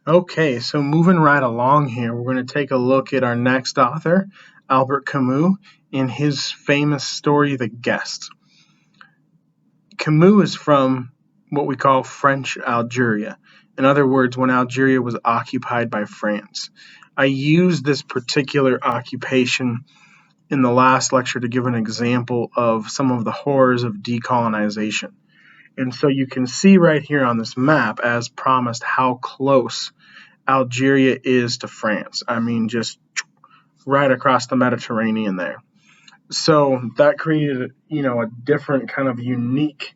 Okay, so moving right along here, we're going to take a look at our next author, Albert Camus, and his famous story, The Guest. Camus is from what we call French Algeria. In other words, when Algeria was occupied by France. I used this particular occupation in the last lecture to give an example of some of the horrors of decolonization. And so you can see right here on this map, as promised, how close Algeria is to France. I mean, just right across the Mediterranean there. So that created, a different kind of unique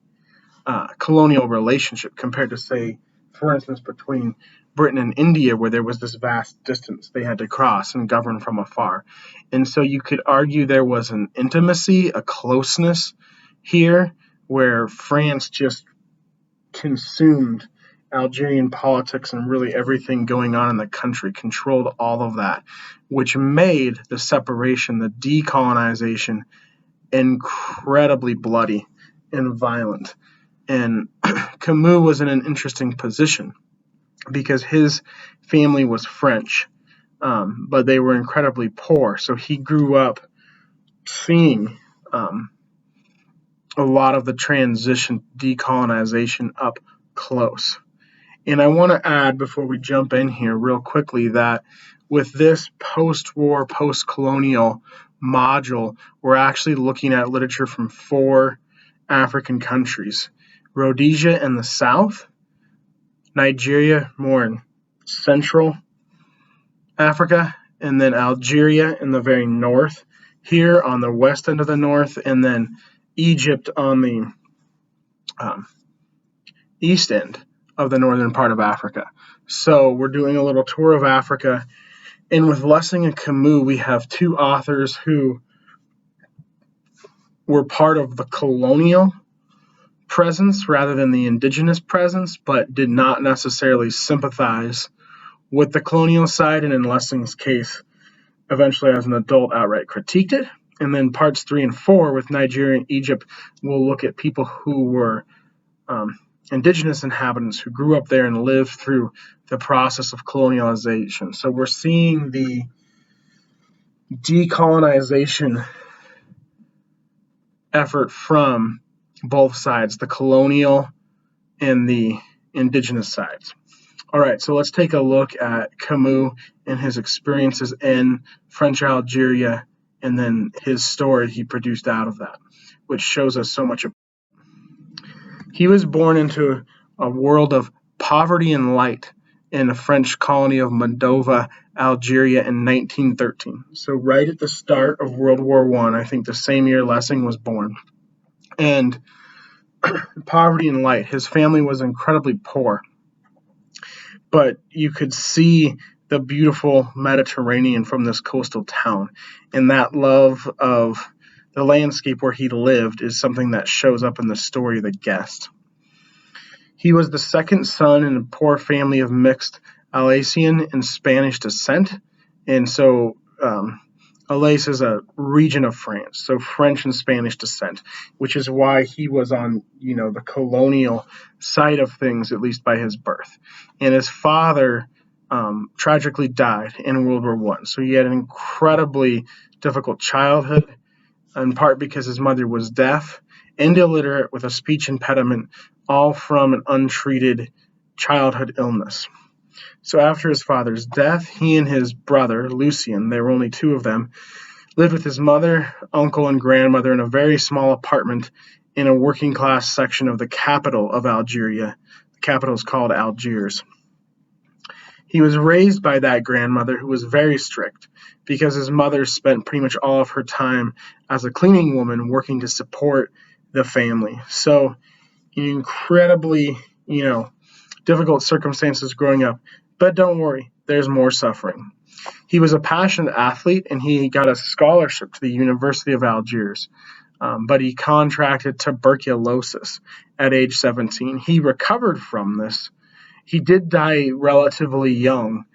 colonial relationship compared to, say, for instance, between Britain and India, where there was this vast distance they had to cross and govern from afar. And so you could argue there was an intimacy, a closeness here, where France just consumed Algerian politics and really everything going on in the country, controlled all of that, which made the separation, the decolonization, incredibly bloody and violent. And Camus was in an interesting position because his family was French, but they were incredibly poor. So he grew up seeing a lot of the transition, decolonization up close. And I want to add, before we jump in here real quickly, that with this post-war, post-colonial module, we're actually looking at literature from 4 African countries. Rhodesia in the south, Nigeria more in Central Africa, and then Algeria in the very north here on the west end of the north, and then Egypt on the east end of the northern part of Africa. So we're doing a little tour of Africa, and with Lessing and Camus, we have 2 authors who were part of the colonial presence rather than the indigenous presence, but did not necessarily sympathize with the colonial side, and in Lessing's case, eventually as an adult outright critiqued it. And then parts 3 and 4 with Nigeria and Egypt will look at people who were indigenous inhabitants who grew up there and lived through the process of colonialization. So we're seeing the decolonization effort from both sides, the colonial and the indigenous sides. All right, so let's take a look at Camus and his experiences in French Algeria and then his story he produced out of that, which shows us so much. He was born into a world of poverty and light in the French colony of Moldova, Algeria in 1913. So right at the start of World War I think the same year Lessing was born. And poverty and light. His family was incredibly poor. But you could see the beautiful Mediterranean from this coastal town. And that love of the landscape where he lived is something that shows up in the story, The Guest. He was the second son in a poor family of mixed Alsatian and Spanish descent. And so Alsace is a region of France, so French and Spanish descent, which is why he was on, the colonial side of things, at least by his birth. And his father tragically died in World War I. So he had an incredibly difficult childhood, in part because his mother was deaf and illiterate with a speech impediment, all from an untreated childhood illness. So after his father's death, he and his brother, Lucien, there were only 2 of them, lived with his mother, uncle, and grandmother in a very small apartment in a working-class section of the capital of Algeria. The capital is called Algiers. He was raised by that grandmother, who was very strict, because his mother spent pretty much all of her time as a cleaning woman working to support the family. So incredibly, difficult circumstances growing up. But don't worry, there's more suffering. He was a passionate athlete, and he got a scholarship to the University of Algiers, but he contracted tuberculosis at age 17. He recovered from this. He did die relatively young,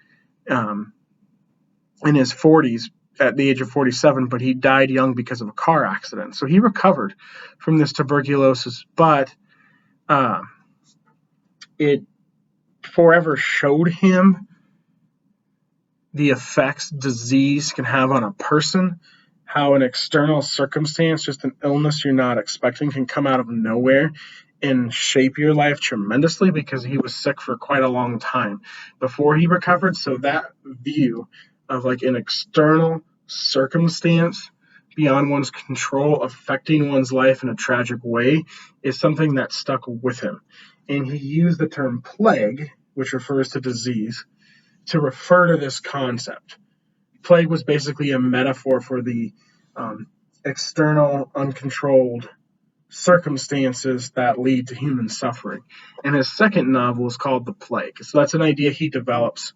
in his 40s, at the age of 47, but he died young because of a car accident. So he recovered from this tuberculosis, but it forever showed him the effects disease can have on a person, how an external circumstance, just an illness you're not expecting, can come out of nowhere and shape your life tremendously, because he was sick for quite a long time before he recovered. So that view of like an external circumstance beyond one's control affecting one's life in a tragic way is something that stuck with him. And he used the term plague, which refers to disease, to refer to this concept. Plague was basically a metaphor for the external, uncontrolled circumstances that lead to human suffering. And his second novel is called The Plague. So that's an idea he develops,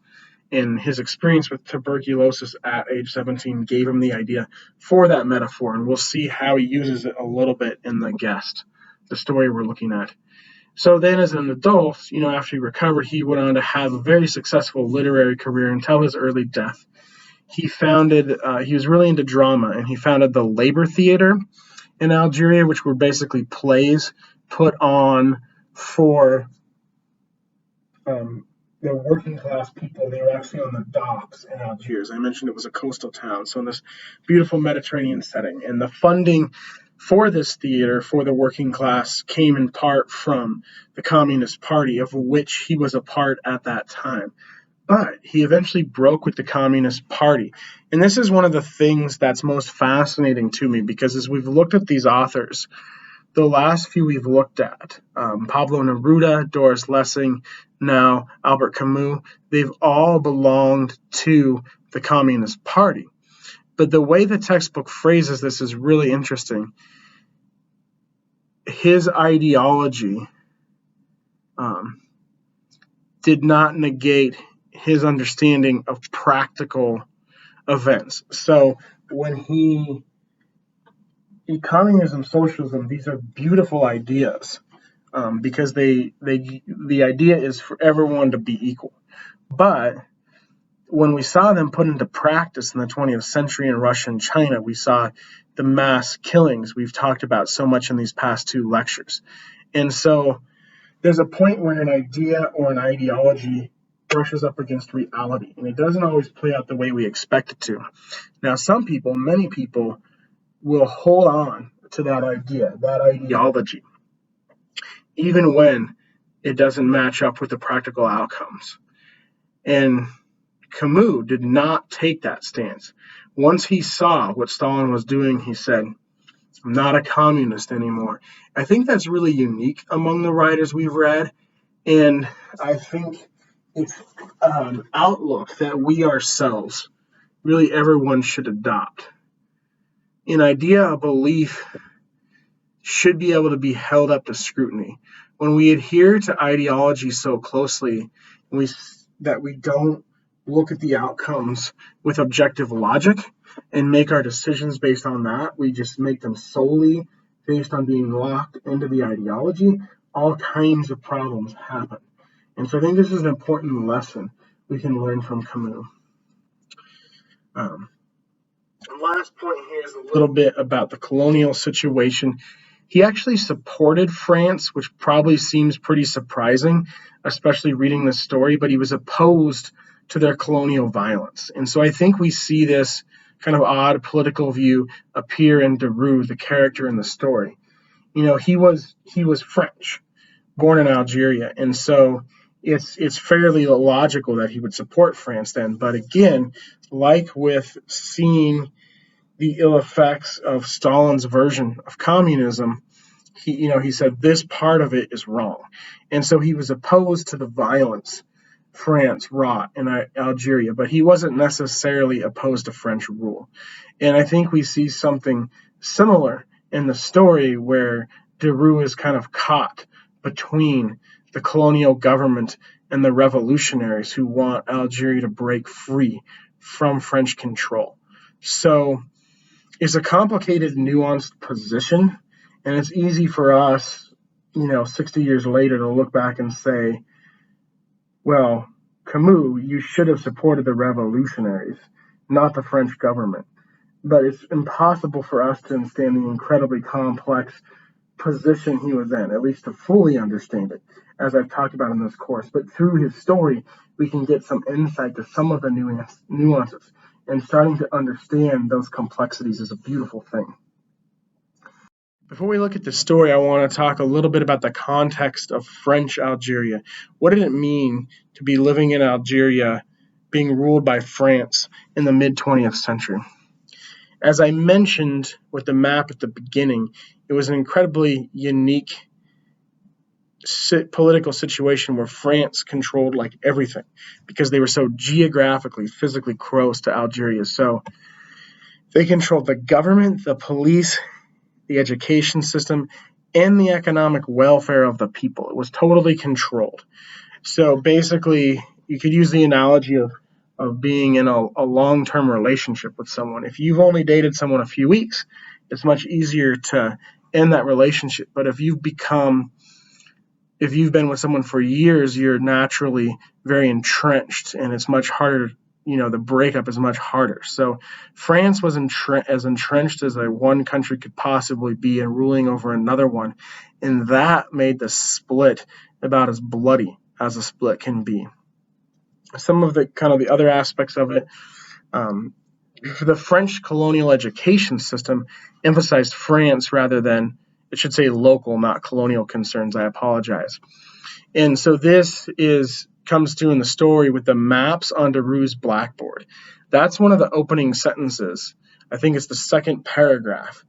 and his experience with tuberculosis at age 17 gave him the idea for that metaphor. And we'll see how he uses it a little bit in The Guest, the story we're looking at. So then as an adult, after he recovered, he went on to have a very successful literary career until his early death. He was really into drama, and he founded the Labor Theater in Algeria, which were basically plays put on for the working class people. They were actually on the docks in Algiers. I mentioned it was a coastal town, so in this beautiful Mediterranean setting. And the funding for this theater for the working class came in part from the Communist Party, of which he was a part at that time. But he eventually broke with the Communist Party. And this is one of the things that's most fascinating to me, because as we've looked at these authors, the last few we've looked at, Pablo Neruda, Doris Lessing, now Albert Camus, they've all belonged to the Communist Party. But the way the textbook phrases this is really interesting. His ideology did not negate his understanding of practical events. So when communism, socialism, these are beautiful ideas, because the idea is for everyone to be equal. But when we saw them put into practice in the 20th century in Russia and China, we saw the mass killings we've talked about so much in these past two lectures. And so there's a point where an idea or an ideology brushes up against reality, and it doesn't always play out the way we expect it to. Now, many people will hold on to that idea, that ideology, even when it doesn't match up with the practical outcomes. And Camus did not take that stance. Once he saw what Stalin was doing, he said, I'm not a communist anymore. I think that's really unique among the writers we've read, and I think it's an outlook that we ourselves, really everyone, should adopt. An idea, a belief, should be able to be held up to scrutiny. When we adhere to ideology so closely, that we don't look at the outcomes with objective logic and make our decisions based on that, we just make them solely based on being locked into the ideology, all kinds of problems happen. And so I think this is an important lesson we can learn from Camus. The last point here is a little bit about the colonial situation. He actually supported France, which probably seems pretty surprising, especially reading this story, but he was opposed to their colonial violence. And so I think we see this kind of odd political view appear in Deroux, the character in the story. He was French, born in Algeria, and so it's fairly logical that he would support France then. But again, like with seeing the ill effects of Stalin's version of communism, he said this part of it is wrong. And so he was opposed to the violence France wrought in Algeria, but he wasn't necessarily opposed to French rule. And I think we see something similar in the story where Deroux is kind of caught between the colonial government and the revolutionaries who want Algeria to break free from French control. So it's a complicated, nuanced position, and it's easy for us, 60 years later to look back and say, well, Camus, you should have supported the revolutionaries, not the French government. But it's impossible for us to understand the incredibly complex position he was in, at least to fully understand it, as I've talked about in this course. But through his story, we can get some insight to some of the nuances. And starting to understand those complexities is a beautiful thing. Before we look at the story, I want to talk a little bit about the context of French Algeria. What did it mean to be living in Algeria, being ruled by France in the mid-20th century? As I mentioned with the map at the beginning, it was an incredibly unique political situation where France controlled like everything because they were so geographically, physically close to Algeria. So they controlled the government, the police, the education system, and the economic welfare of the people. It was totally controlled. So basically, you could use the analogy of being in a long-term relationship with someone. If you've only dated someone a few weeks, it's much easier to end that relationship. But if you've been with someone for years, you're naturally very entrenched, and it's much harder. The breakup is much harder. So France was as entrenched as one country could possibly be and ruling over another one. And that made the split about as bloody as a split can be. Some of the other aspects of it, the French colonial education system emphasized France rather than, it should say local, not colonial concerns. I apologize. And so this comes through in the story with the maps on Derues' blackboard. That's one of the opening sentences. I think it's the second paragraph.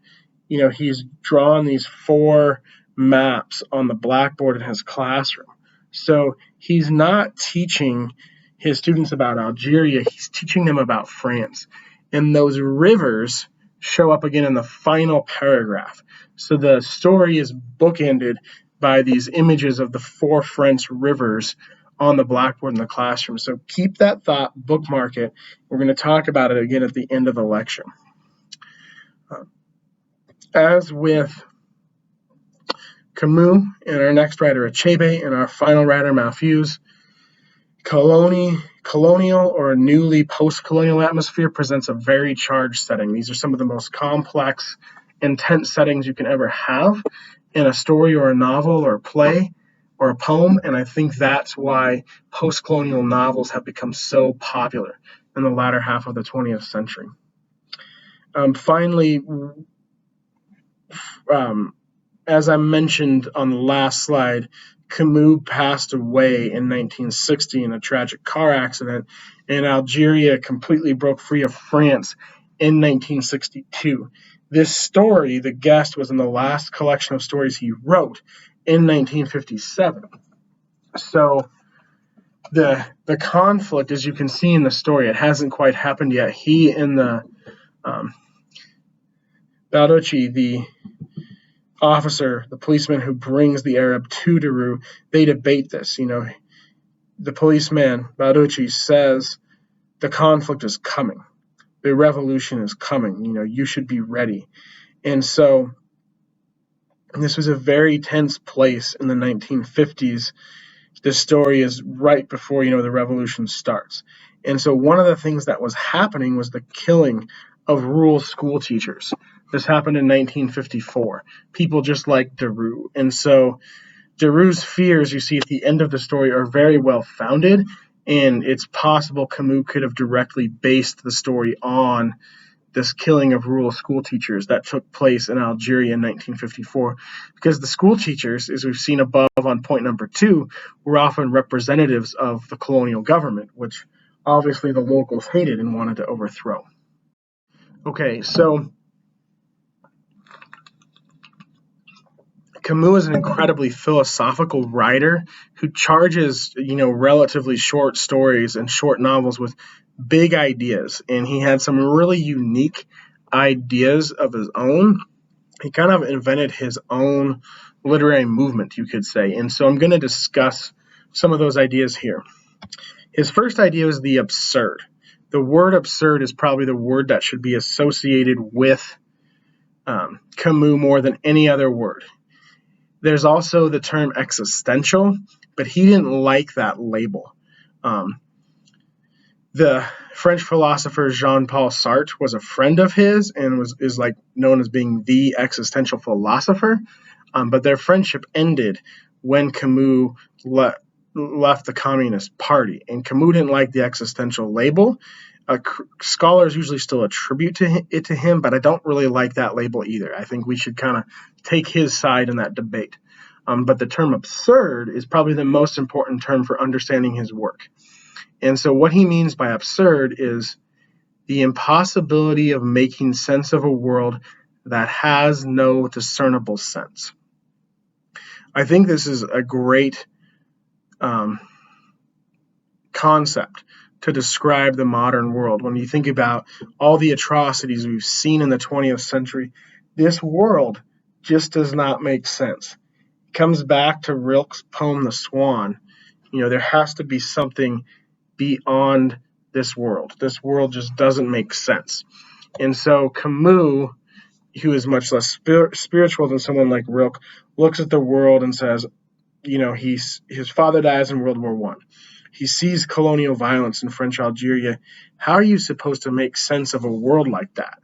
He's drawn these 4 maps on the blackboard in his classroom. So he's not teaching his students about Algeria, he's teaching them about France. And those rivers show up again in the final paragraph. So the story is bookended by these images of the 4 French rivers on the blackboard in the classroom. So keep that thought, bookmark it. We're going to talk about it again at the end of the lecture. As with Camus and our next writer, Achebe, and our final writer, Malfuse, colonial or newly post-colonial atmosphere presents a very charged setting. These are some of the most complex, intense settings you can ever have in a story or a novel or a play or a poem, and I think that's why post-colonial novels have become so popular in the latter half of the 20th century. Finally, as I mentioned on the last slide, Camus passed away in 1960 in a tragic car accident, and Algeria completely broke free of France in 1962. This story, The Guest, was in the last collection of stories he wrote in 1957. So the conflict, as you can see in the story, it hasn't quite happened yet. He and the Baldocci, the officer, the policeman who brings the Arab to Derues, they debate this. The policeman, Baldocci, says the conflict is coming. The revolution is coming. You should be ready. And so this was a very tense place in the 1950s. This story is right before, the revolution starts. And so one of the things that was happening was the killing of rural school teachers. This happened in 1954. People just like Derues. And so Derues' fears, you see at the end of the story, are very well founded, and it's possible Camus could have directly based the story on this killing of rural school teachers that took place in Algeria in 1954, because the school teachers, as we've seen above on point number 2, were often representatives of the colonial government, which obviously the locals hated and wanted to overthrow. Okay, so Camus is an incredibly philosophical writer who charges, relatively short stories and short novels with big ideas, and he had some really unique ideas of his own. He kind of invented his own literary movement, you could say, and so I'm going to discuss some of those ideas here. His first idea was the absurd. The word absurd is probably the word that should be associated with Camus more than any other word. There's also the term existential, but he didn't like that label. The French philosopher Jean-Paul Sartre was a friend of his and is known as being the existential philosopher. But their friendship ended when Camus left the Communist Party. And Camus didn't like the existential label. Scholars usually still attribute it to him, but I don't really like that label either. I think we should kind of take his side in that debate. But the term absurd is probably the most important term for understanding his work. And so what he means by absurd is the impossibility of making sense of a world that has no discernible sense. I think this is a great concept to describe the modern world. When you think about all the atrocities we've seen in the 20th century, this world just does not make sense. It comes back to Rilke's poem, The Swan. There has to be something beyond this world. This world just doesn't make sense. And so Camus, who is much less spiritual than someone like Rilke, looks at the world and says, his father dies in World War I. He sees colonial violence in French Algeria. How are you supposed to make sense of a world like that?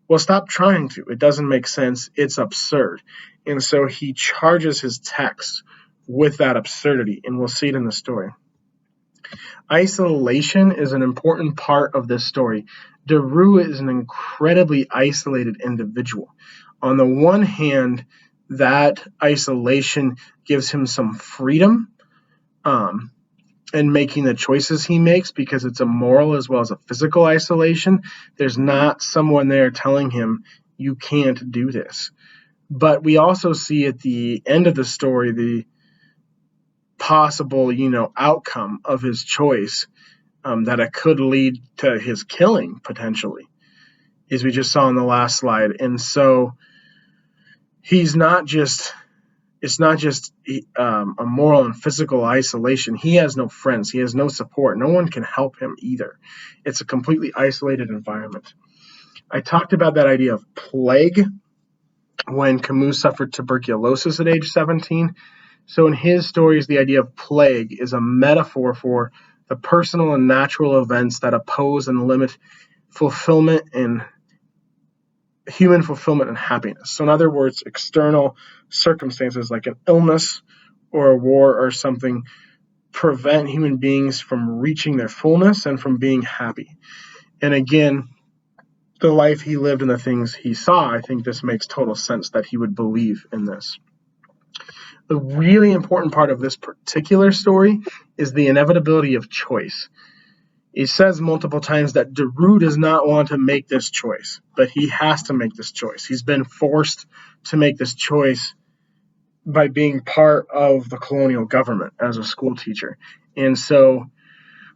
Well, stop trying to. It doesn't make sense. It's absurd. And so he charges his text with that absurdity, and we'll see it in the story. Isolation is an important part of this story. Deroux is an incredibly isolated individual. On the one hand, that isolation gives him some freedom in making the choices he makes, because it's a moral as well as a physical isolation. There's not someone there telling him, you can't do this. But we also see at the end of the story the possible, outcome of his choice, that it could lead to his killing potentially, as we just saw in the last slide. And so it's not just a moral and physical isolation. He has no friends. He has no support. No one can help him either. It's a completely isolated environment. I talked about that idea of plague when Camus suffered tuberculosis at age 17. So in his stories, the idea of plague is a metaphor for the personal and natural events that oppose and limit fulfillment and human fulfillment and happiness. So in other words, external circumstances like an illness or a war or something prevent human beings from reaching their fullness and from being happy. And again, the life he lived and the things he saw, I think this makes total sense that he would believe in this. The really important part of this particular story is the inevitability of choice. He says multiple times that Deroux does not want to make this choice, but he has to make this choice. He's been forced to make this choice by being part of the colonial government as a school teacher. And so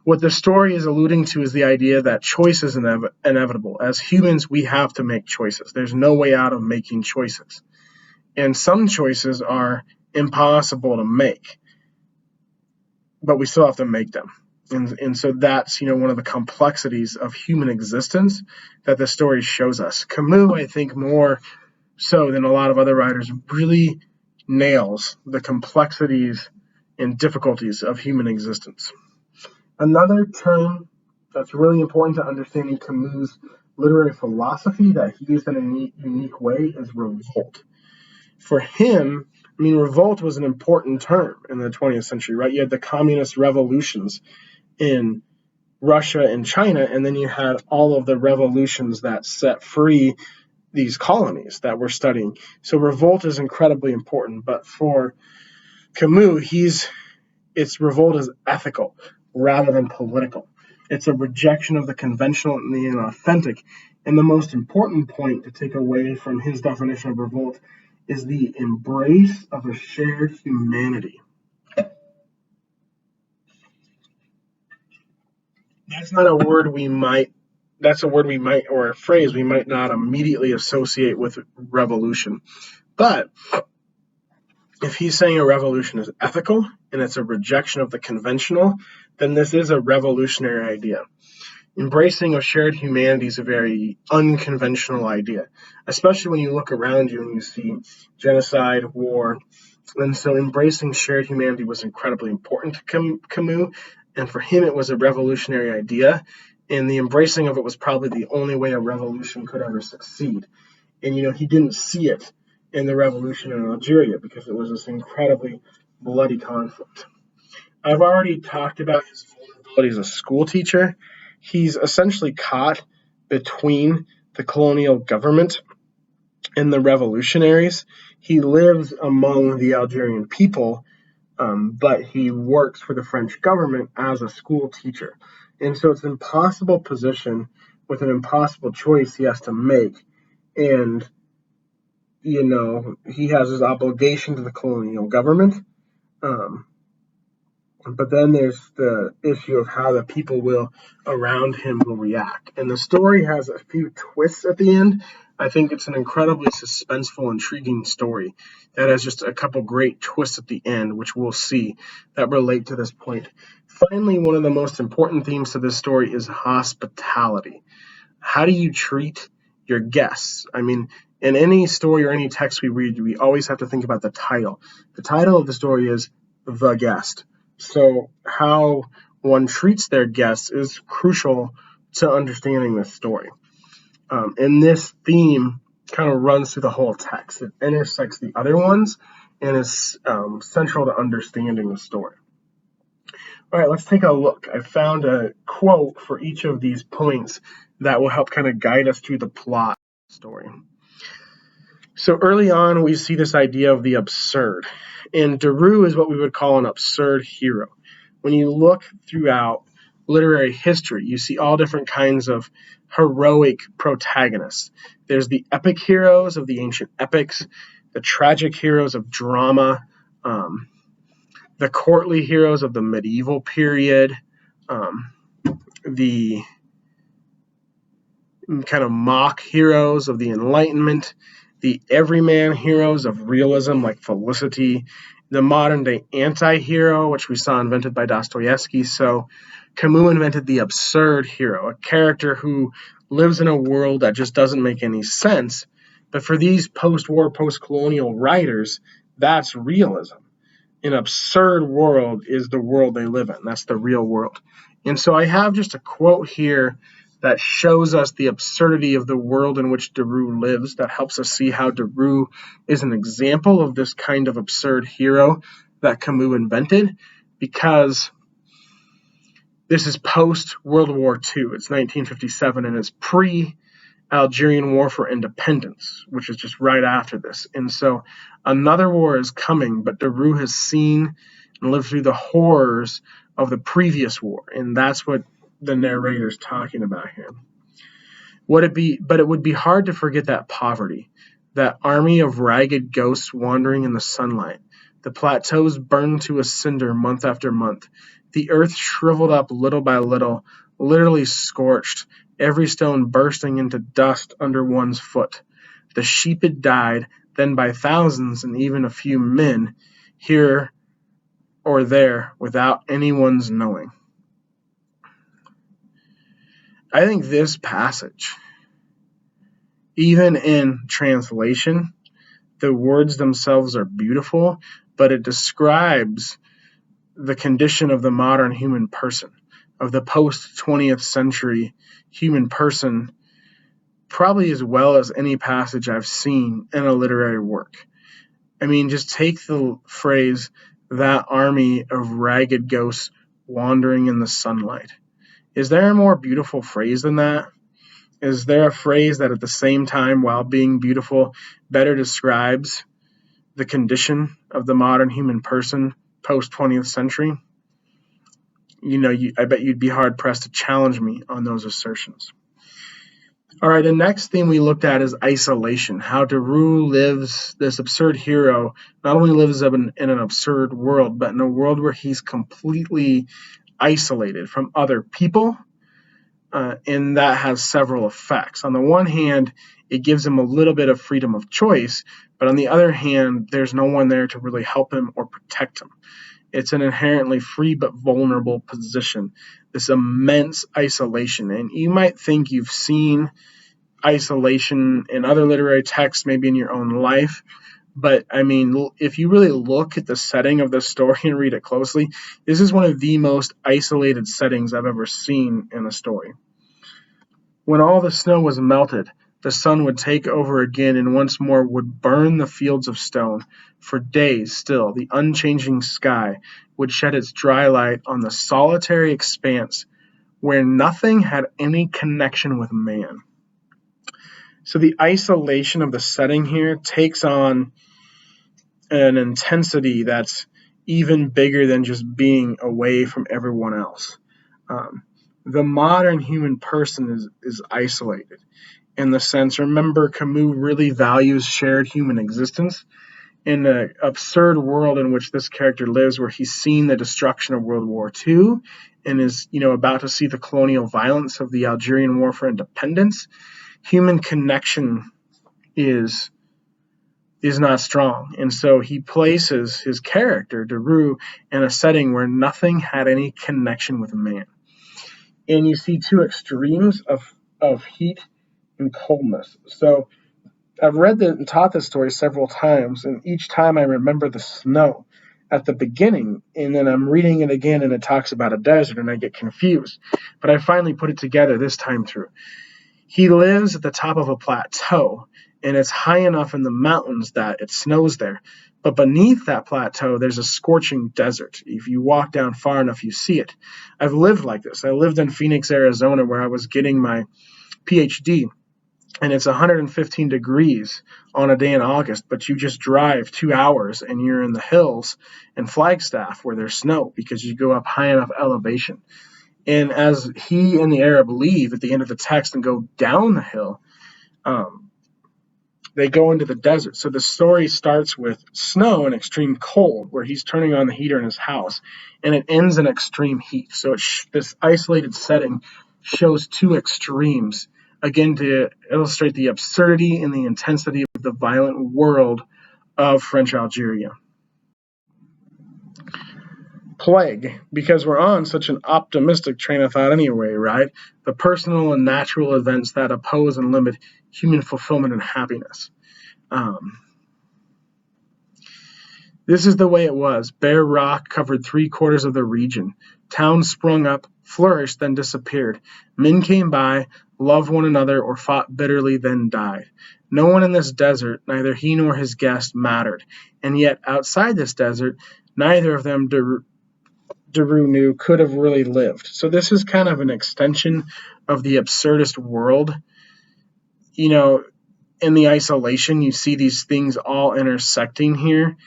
what the story is alluding to is the idea that choice is inevitable. As humans, we have to make choices. There's no way out of making choices. And some choices are impossible to make, but we still have to make them. And so that's, one of the complexities of human existence that the story shows us. Camus, I think, more so than a lot of other writers, really nails the complexities and difficulties of human existence. Another term that's really important to understanding Camus' literary philosophy that he used in a unique way is revolt. For him, revolt was an important term in the 20th century, right? You had the communist revolutions in Russia and China, and then you had all of the revolutions that set free these colonies that we're studying. So revolt is incredibly important, but for Camus, revolt is ethical rather than political. It's a rejection of the conventional and the inauthentic. And the most important point to take away from his definition of revolt is the embrace of a shared humanity. That's a word we might, or a phrase we might not immediately associate with revolution. But if he's saying a revolution is ethical and it's a rejection of the conventional, then this is a revolutionary idea. Embracing a shared humanity is a very unconventional idea, especially when you look around you and you see genocide, war. And so embracing shared humanity was incredibly important to Camus. And for him, it was a revolutionary idea. And the embracing of it was probably the only way a revolution could ever succeed. And, he didn't see it in the revolution in Algeria, because it was this incredibly bloody conflict. I've already talked about his vulnerability as a school teacher. He's essentially caught between the colonial government and the revolutionaries. He lives among the Algerian people, but he works for the French government as a school teacher. And so it's an impossible position with an impossible choice he has to make. And, he has his obligation to the colonial government. Um, but then there's the issue of how the people around him will react. And the story has a few twists at the end. I think it's an incredibly suspenseful, intriguing story that has just a couple great twists at the end, which we'll see that relate to this point. Finally, one of the most important themes to this story is hospitality. How do you treat your guests? I mean, in any story or any text we read, we always have to think about the title. The title of the story is The Guest. So how one treats their guests is crucial to understanding this story. And this theme kind of runs through the whole text. It intersects the other ones and is central to understanding the story. All right, let's take a look. I found a quote for each of these points that will help kind of guide us through the plot of the story. So early on, we see this idea of the absurd. And Deroux is what we would call an absurd hero. When you look throughout literary history, you see all different kinds of heroic protagonists. There's the epic heroes of the ancient epics, the tragic heroes of drama, the courtly heroes of the medieval period, the kind of mock heroes of the Enlightenment, the everyman heroes of realism like Felicity, the modern day anti-hero, which we saw invented by Dostoevsky. So Camus invented the absurd hero, a character who lives in a world that just doesn't make any sense. But for these post-war, post-colonial writers, that's realism. An absurd world is the world they live in. That's the real world. And so I have just a quote here that shows us the absurdity of the world in which Deroux lives, that helps us see how Deroux is an example of this kind of absurd hero that Camus invented, because this is post-World War II. It's 1957, and it's pre-Algerian War for Independence, which is just right after this. And so another war is coming, but Deroux has seen and lived through the horrors of the previous war, and that's what the narrator's talking about here. But it would be hard to forget that poverty, that army of ragged ghosts wandering in the sunlight, the plateaus burned to a cinder month after month, the earth shriveled up little by little, literally scorched, every stone bursting into dust under one's foot. The sheep had died, then by thousands, and even a few men, here or there, without anyone's knowing. I think this passage, even in translation, the words themselves are beautiful, but it describes the condition of the modern human person, of the post-20th century human person, probably as well as any passage I've seen in a literary work. I mean, just take the phrase, that army of ragged ghosts wandering in the sunlight. Is there a more beautiful phrase than that? Is there a phrase that at the same time, while being beautiful, better describes the condition of the modern human person post-20th century? I bet you'd be hard-pressed to challenge me on those assertions. All right, the next theme we looked at is isolation, how Deroux lives, this absurd hero, not only lives in an absurd world, but in a world where he's completely isolated from other people, and that has several effects. On the one hand, it gives him a little bit of freedom of choice, but on the other hand, there's no one there to really help him or protect him. It's an inherently free but vulnerable position, this immense isolation. And you might think you've seen isolation in other literary texts, maybe in your own life, but I mean, if you really look at the setting of the story and read it closely, this is one of the most isolated settings I've ever seen in a story. When all the snow was melted, the sun would take over again and once more would burn the fields of stone. For days still, the unchanging sky would shed its dry light on the solitary expanse where nothing had any connection with man. So the isolation of the setting here takes on an intensity that's even bigger than just being away from everyone else. The modern human person is isolated in the sense, remember, Camus really values shared human existence. In the absurd world in which this character lives, where he's seen the destruction of World War II and is, about to see the colonial violence of the Algerian War for Independence, human connection is not strong. And so he places his character, Deroux, in a setting where nothing had any connection with man. And you see two extremes of heat and coldness. So I've read and taught this story several times, and each time I remember the snow at the beginning, and then I'm reading it again, and it talks about a desert, and I get confused. But I finally put it together this time through. He lives at the top of a plateau, and it's high enough in the mountains that it snows there. But beneath that plateau, there's a scorching desert. If you walk down far enough, you see it. I've lived like this. I lived in Phoenix, Arizona, where I was getting my PhD, and it's 115 degrees on a day in August, but you just drive 2 hours and you're in the hills in Flagstaff where there's snow because you go up high enough elevation. And as he and the Arab leave at the end of the text and go down the hill, they go into the desert. So the story starts with snow and extreme cold, where he's turning on the heater in his house, and it ends in extreme heat. So this isolated setting shows two extremes, again, to illustrate the absurdity and the intensity of the violent world of French Algeria. Plague, because we're on such an optimistic train of thought anyway, right? The personal and natural events that oppose and limit human fulfillment and happiness. This is the way it was. Bare rock covered 3/4 of the region. Towns sprung up, flourished, then disappeared. Men came by, loved one another, or fought bitterly, then died. No one in this desert, neither he nor his guest, mattered. And yet, outside this desert, neither of them, Deroux knew, could have really lived. So this is kind of an extension of the absurdist world. In the isolation, you see these things all intersecting here.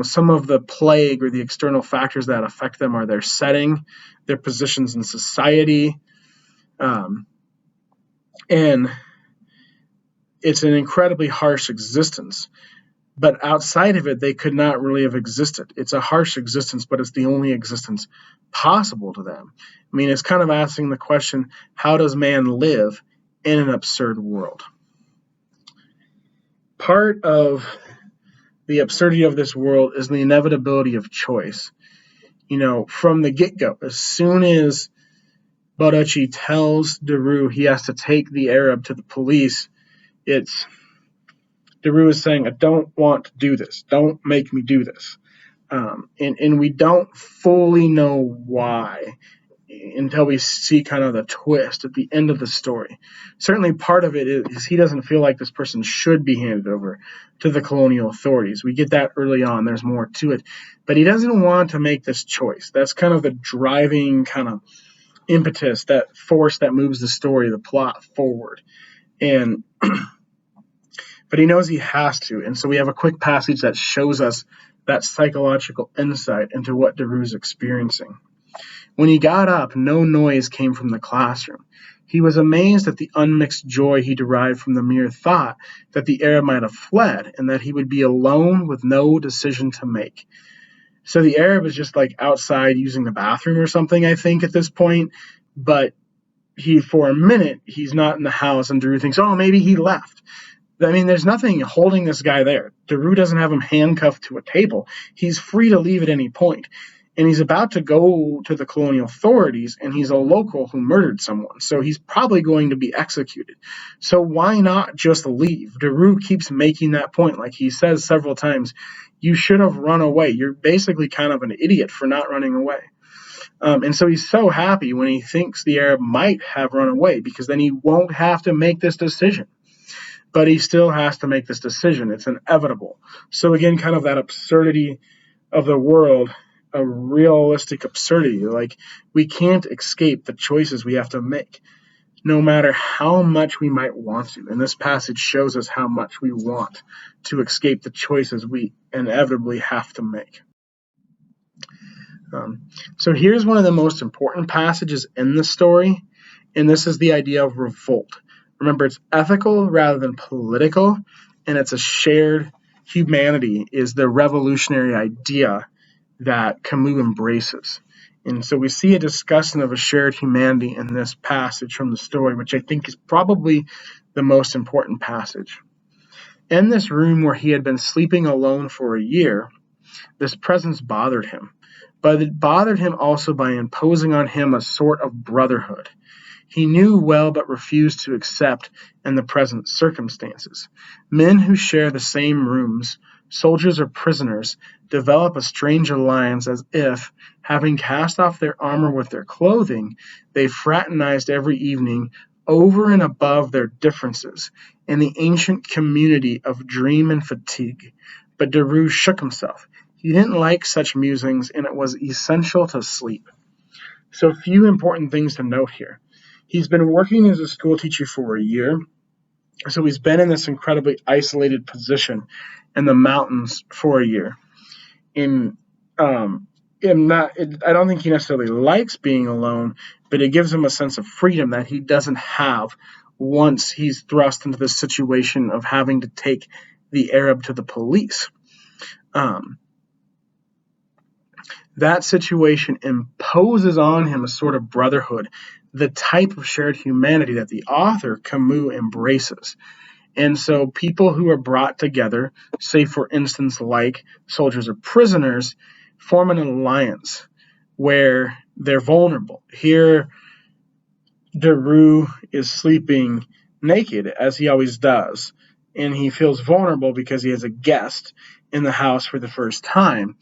Some of the plague or the external factors that affect them are their setting, their positions in society, and it's an incredibly harsh existence. But outside of it, they could not really have existed. It's a harsh existence, but it's the only existence possible to them. I mean, it's kind of asking the question, how does man live in an absurd world? Part of the absurdity of this world is the inevitability of choice. From the get-go, as soon as Bauducci tells Deroux he has to take the Arab to the police, Deroux is saying, I don't want to do this. Don't make me do this. And we don't fully know why until we see kind of the twist at the end of the story. Certainly part of it is he doesn't feel like this person should be handed over to the colonial authorities. We get that early on. There's more to it. But he doesn't want to make this choice. That's kind of the driving kind of impetus, that force that moves the story, the plot forward. And but he knows he has to. And so we have a quick passage that shows us that psychological insight into what Deroux is experiencing. When he got up, no noise came from the classroom. He was amazed at the unmixed joy he derived from the mere thought that the Arab might have fled and that he would be alone with no decision to make. So the Arab is just like outside using the bathroom or something, I think, at this point. But for a minute, he's not in the house, and Deroux thinks, oh, maybe he left. I mean, there's nothing holding this guy there. Deroux doesn't have him handcuffed to a table. He's free to leave at any point. And he's about to go to the colonial authorities, and he's a local who murdered someone. So he's probably going to be executed. So why not just leave? Deroux keeps making that point. Like he says several times, you should have run away. You're basically kind of an idiot for not running away. And so he's so happy when he thinks the Arab might have run away, because then he won't have to make this decision. but he still has to make this decision. It's inevitable. So again, kind of that absurdity of the world, a realistic absurdity. Like, we can't escape the choices we have to make, no matter how much we might want to. And this passage shows us how much we want to escape the choices we inevitably have to make. So here's one of the most important passages in the story, and this is the idea of revolt. Remember, it's ethical rather than political, and it's a shared humanity is the revolutionary idea that Camus embraces. And so we see a discussion of a shared humanity in this passage from the story, which I think is probably the most important passage. In this room where he had been sleeping alone for a year, this presence bothered him, but it bothered him also by imposing on him a sort of brotherhood he knew well but refused to accept in the present circumstances. Men who share the same rooms, soldiers or prisoners, develop a strange alliance as if, having cast off their armor with their clothing, they fraternized every evening over and above their differences in the ancient community of dream and fatigue. But Derues shook himself. He didn't like such musings, and it was essential to sleep. So, few important things to note here. He's been working as a school teacher for a year, so he's been in this incredibly isolated position in the mountains for a year. I don't think he necessarily likes being alone, but it gives him a sense of freedom that he doesn't have once he's thrust into the situation of having to take the Arab to the police. That situation imposes on him a sort of brotherhood, the type of shared humanity that the author, Camus, embraces. And so people who are brought together, say for instance like soldiers or prisoners, form an alliance where they're vulnerable. Here, Derues is sleeping naked, as he always does, and he feels vulnerable because he has a guest in the house for the first time.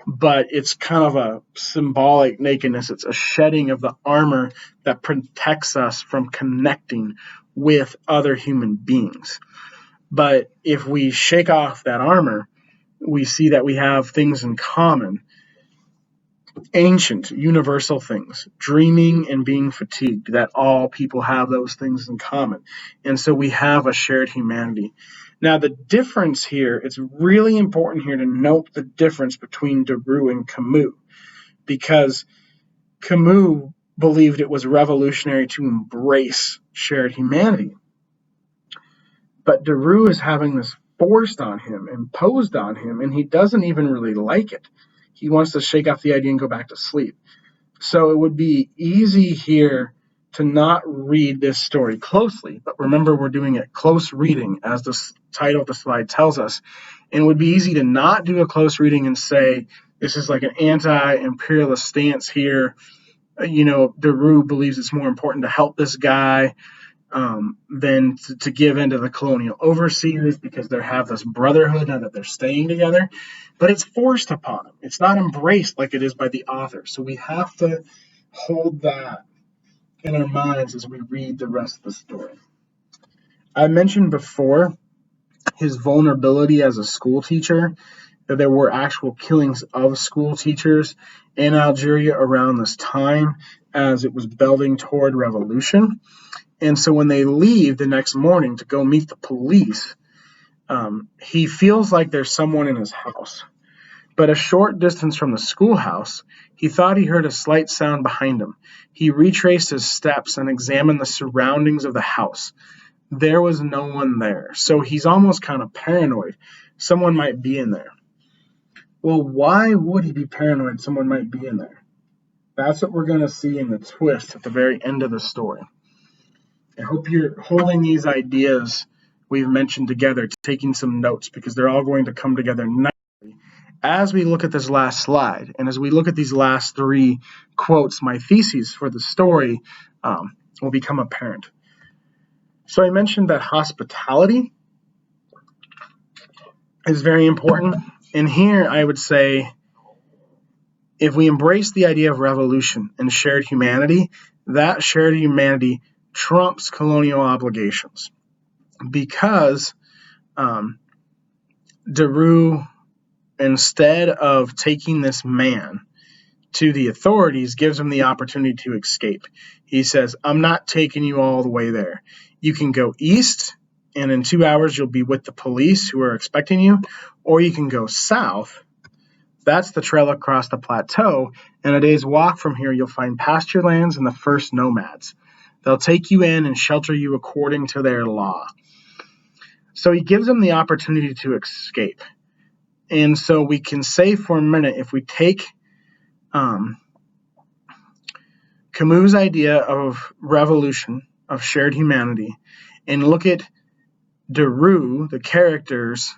But it's kind of a symbolic nakedness. It's a shedding of the armor that protects us from connecting with other human beings. But if we shake off that armor, we see that we have things in common. Ancient, universal things, dreaming and being fatigued, that all people have those things in common. And so we have a shared humanity. Now, the difference here, it's really important here to note the difference between Derues and Camus, because Camus believed it was revolutionary to embrace shared humanity. But Derues is having this forced on him, imposed on him, and he doesn't even really like it. He wants to shake off the idea and go back to sleep. So it would be easy here to not read this story closely, but remember we're doing it close reading, as the title of the slide tells us. And it would be easy to not do a close reading and say, this is like an anti-imperialist stance here. Derues believes it's more important to help this guy than to give in to the colonial overseers because they have this brotherhood now that they're staying together. But it's forced upon them. It's not embraced like it is by the author. So we have to hold that in our minds as we read the rest of the story. I mentioned before his vulnerability as a school teacher, that there were actual killings of school teachers in Algeria around this time as it was building toward revolution. And so when they leave the next morning to go meet the police, he feels like there's someone in his house. But a short distance from the schoolhouse, he thought he heard a slight sound behind him. He retraced his steps and examined the surroundings of the house. There was no one there. So he's almost kind of paranoid. Someone might be in there. Well, why would he be paranoid someone might be in there? That's what we're going to see in the twist at the very end of the story. I hope you're holding these ideas we've mentioned together, taking some notes, because they're all going to come together nicely as we look at this last slide. And as we look at these last three quotes, my theses for the story will become apparent. So I mentioned that hospitality is very important. And here I would say, if we embrace the idea of revolution and shared humanity, that shared humanity trumps colonial obligations. because Daru, instead of taking this man to the authorities, gives him the opportunity to escape. He says, I'm not taking you all the way there. You can go east, and in 2 hours you'll be with the police who are expecting you, or you can go south. That's the trail across the plateau, and a day's walk from here you'll find pasture lands and the first nomads. They'll take you in and shelter you according to their law. So he gives them the opportunity to escape. And so we can say for a minute, if we take Camus' idea of revolution, of shared humanity, and look at Daru, the character's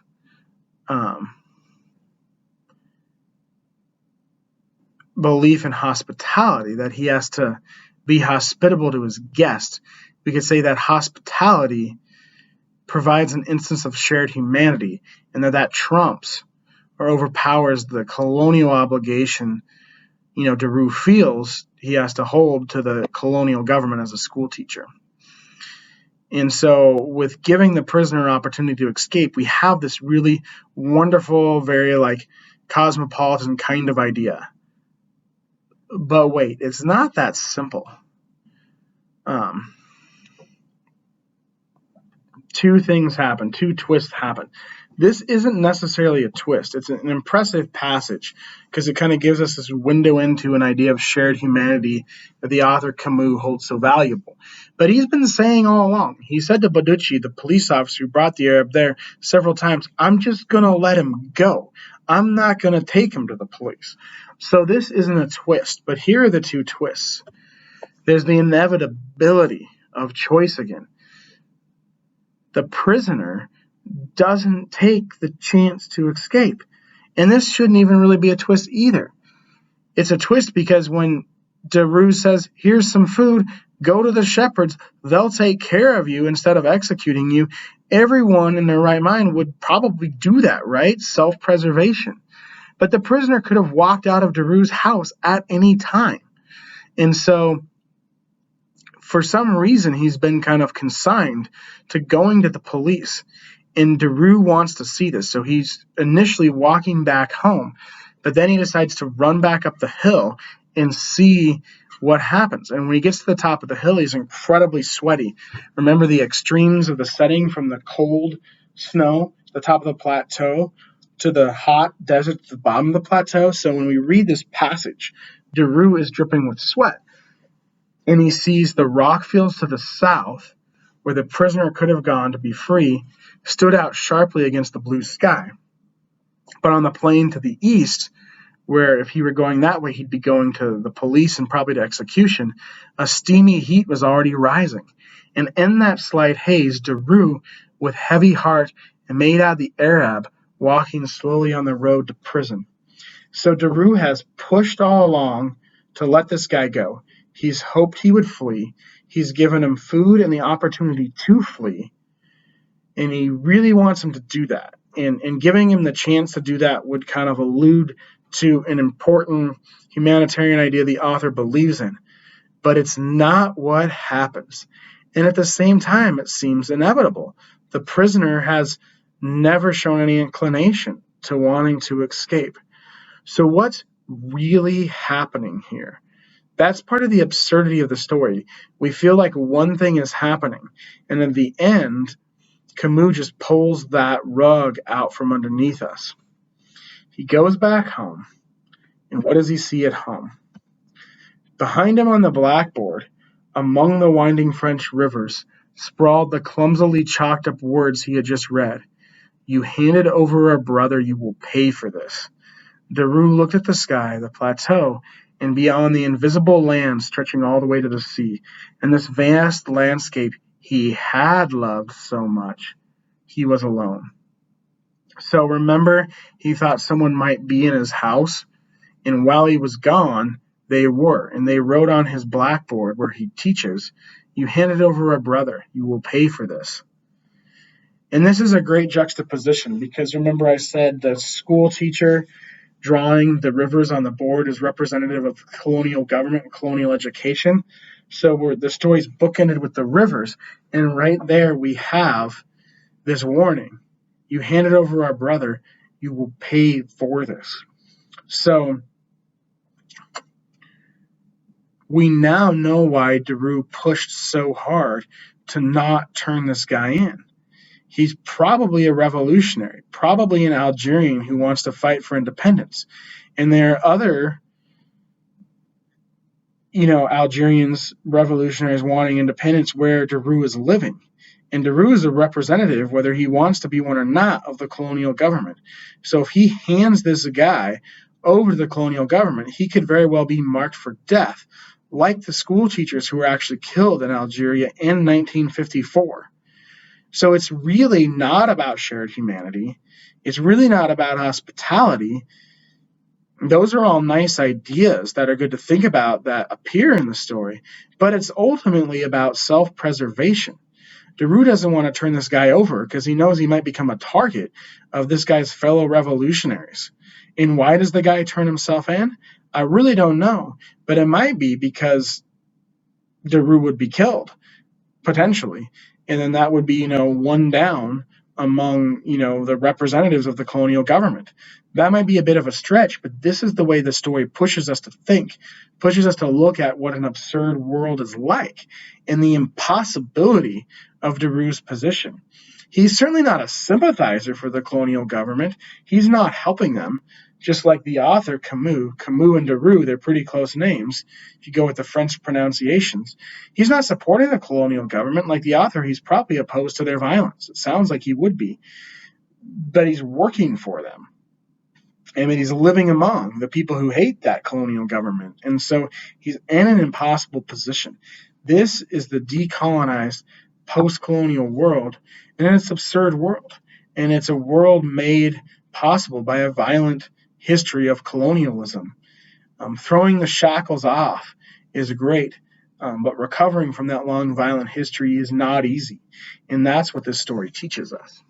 belief in hospitality, that he has to be hospitable to his guest, we could say that hospitality provides an instance of shared humanity, and that trumps or overpowers the colonial obligation, Daru feels he has to hold to the colonial government as a school teacher. And so with giving the prisoner an opportunity to escape, we have this really wonderful, very cosmopolitan kind of idea. But wait, it's not that simple. Two things happen, two twists happen. This isn't necessarily a twist. It's an impressive passage because it kind of gives us this window into an idea of shared humanity that the author Camus holds so valuable. But he's been saying all along, he said to Baducci, the police officer who brought the Arab there several times, I'm just going to let him go. I'm not going to take him to the police. So this isn't a twist, but here are the two twists. There's the inevitability of choice again. The prisoner doesn't take the chance to escape. And this shouldn't even really be a twist either. It's a twist because when Daru says, here's some food, go to the shepherds, they'll take care of you instead of executing you, everyone in their right mind would probably do that, right? Self-preservation. But the prisoner could have walked out of Daru's house at any time. And so for some reason, he's been kind of consigned to going to the police. And Daru wants to see this. So he's initially walking back home, but then he decides to run back up the hill and see what happens. And when he gets to the top of the hill, he's incredibly sweaty. Remember the extremes of the setting from the cold snow, the top of the plateau, to the hot desert at the bottom of the plateau. So when we read this passage, Daru is dripping with sweat. And he sees the rock fields to the south, where the prisoner could have gone to be free, stood out sharply against the blue sky. But on the plain to the east, where if he were going that way, he'd be going to the police and probably to execution, a steamy heat was already rising. And in that slight haze, Daru, with heavy heart and made out the Arab, walking slowly on the road to prison. So Daru has pushed all along to let this guy go. He's hoped he would flee. He's given him food and the opportunity to flee. And he really wants him to do that. And giving him the chance to do that would kind of allude to an important humanitarian idea the author believes in. But it's not what happens. And at the same time, it seems inevitable. The prisoner has never shown any inclination to wanting to escape. So what's really happening here? That's part of the absurdity of the story. We feel like one thing is happening, and in the end, Camus just pulls that rug out from underneath us. He goes back home, and what does he see at home? Behind him on the blackboard, among the winding French rivers, sprawled the clumsily chalked up words he had just read. You handed over a brother, you will pay for this. Daru looked at the sky, the plateau, and beyond the invisible land stretching all the way to the sea, and this vast landscape he had loved so much, he was alone. So remember, he thought someone might be in his house, and while he was gone, they were, and they wrote on his blackboard where he teaches, you handed over a brother, you will pay for this. And this is a great juxtaposition, because remember I said the school teacher drawing the rivers on the board is representative of colonial government and colonial education. So the story's bookended with the rivers, and right there we have this warning. You handed over our brother. You will pay for this. So we now know why Daru pushed so hard to not turn this guy in. He's probably a revolutionary, probably an Algerian who wants to fight for independence. And there are other, Algerians, revolutionaries wanting independence where Daru is living. And Daru is a representative, whether he wants to be one or not, of the colonial government. So if he hands this guy over to the colonial government, he could very well be marked for death, like the school teachers who were actually killed in Algeria in 1954. So it's really not about shared humanity. It's really not about hospitality. Those are all nice ideas that are good to think about that appear in the story, but it's ultimately about self-preservation. Daru doesn't want to turn this guy over because he knows he might become a target of this guy's fellow revolutionaries. And why does the guy turn himself in? I really don't know, but it might be because Daru would be killed, potentially. And then that would be, one down among, the representatives of the colonial government. That might be a bit of a stretch, but this is the way the story pushes us to think, pushes us to look at what an absurd world is like and the impossibility of Daru's position. He's certainly not a sympathizer for the colonial government. He's not helping them. Just like the author Camus and Daru, they're pretty close names if you go with the French pronunciations. He's not supporting the colonial government. Like the author, he's probably opposed to their violence. It sounds like he would be. But he's working for them. I mean, he's living among the people who hate that colonial government. And so he's in an impossible position. This is the decolonized post-colonial world, and it's an absurd world. And it's a world made possible by a violent history of colonialism. Throwing the shackles off is great, but recovering from that long, violent history is not easy. And that's what this story teaches us.